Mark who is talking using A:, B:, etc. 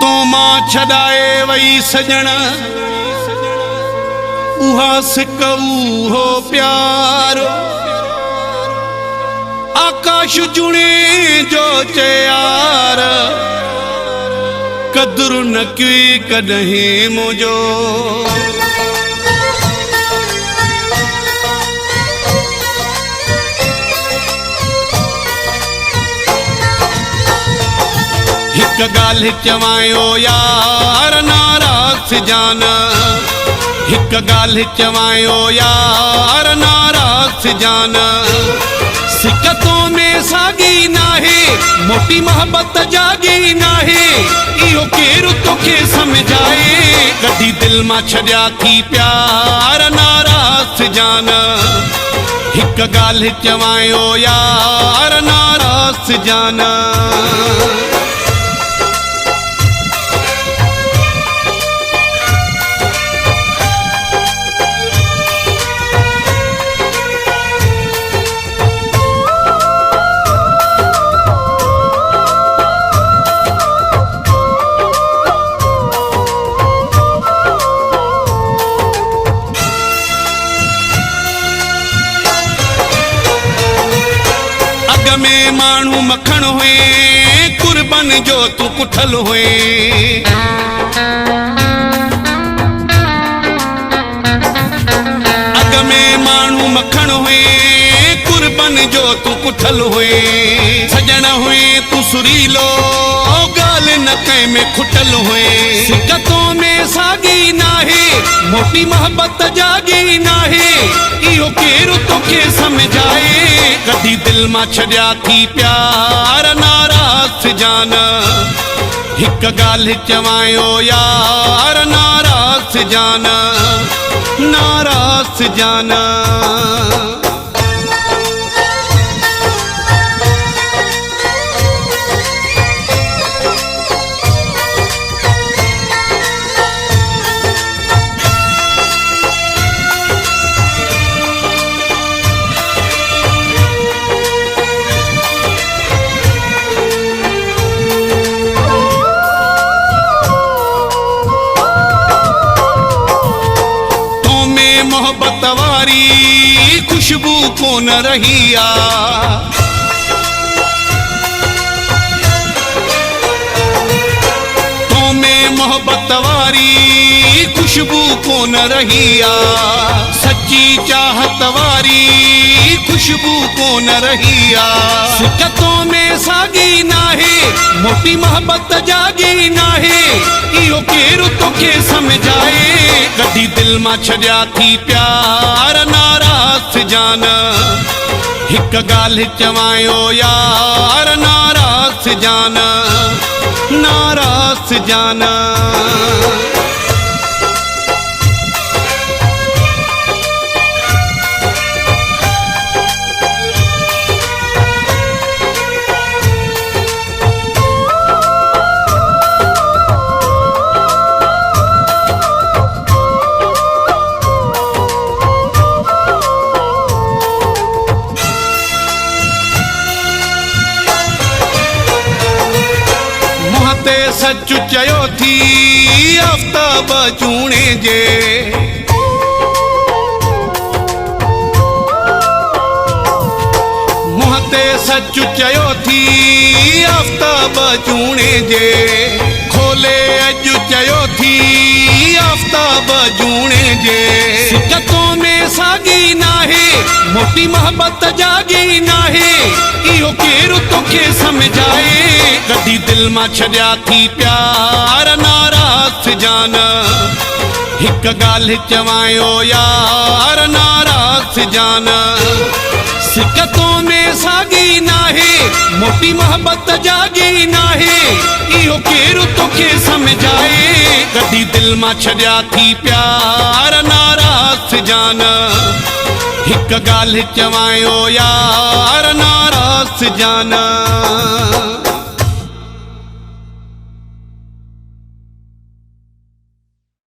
A: तो मां छॾाए वई सजण उहा सिक उहो प्यार आकाश जुणे जो चयार कदुरु न की कॾहिं मुंहिंजो हिक ॻाल्हि चवायो यार नाराज़ जान हिक ॻाल्हि चवायो यार नाराज़ जान सिकतों में सागी नाहे मोटी मोहब्बत जागी नाहे इहो केरु तोखे समझाए कॾहिं दिल मां छॾिया थी प्यार नाराज़ जान हिक ॻाल्हि चवायो यार नाराज़ जान में मानू मखण हुए कुर्बन जो तू कुठल हुए अग में मानू मखण हुए कुर्बन जो तू कुठल हुए सजन हुए तू सुरीलो गाल न कै में खुटल हुए सिकतों में सागी नाहे मोटी मोहब्बत जागी नाहे इहो केरु तोखे समझाए कॾहिं दिल मां छॾिया थी प्यार नाराज़ जान हिक ॻाल्हि चवायो यार नाराज़ जान नाराज़ जान मोहब्बत वारी खुशबू कोन रही आ तो में मोहब्बत वारी खुशबू कोन रही आ सच्ची चाहत वारी खुशबू कोन रही आ सिकतों में सागी नाहे मोटी मोहब्बत जागी नाहे इहो केरु तोखे समझाए कॾहिं दिल मां छॾिया थी प्यार नाराज़ जान हिक ॻाल्हि चवायो यार नाराज़ जान नाराज़ जान सच चयो थी आफ्ताब चूणे जे मुंह ते सच चयो थी आफ्ताब चूणे जे खोले अॼु चयो थी आफ्ताब जूणे जे सिकतों में सागी नाहे मोटी मोहब्बत जागी नाहे इहो केरु तोखे समझाए कॾहिं दिल मां छॾिया थी प्यार नाराज़ जान हिक ॻाल्हि चवायो यार नाराज़ जान सिकतों में सागी नाहे मोटी मोहब्बत जागी नाहे इहो केरु तोखे समझाए कॾहिं दिल मां छॾिया थी प्यार नाराज़ जान हिक ॻाल्हि चवायो यार नाराज़ जान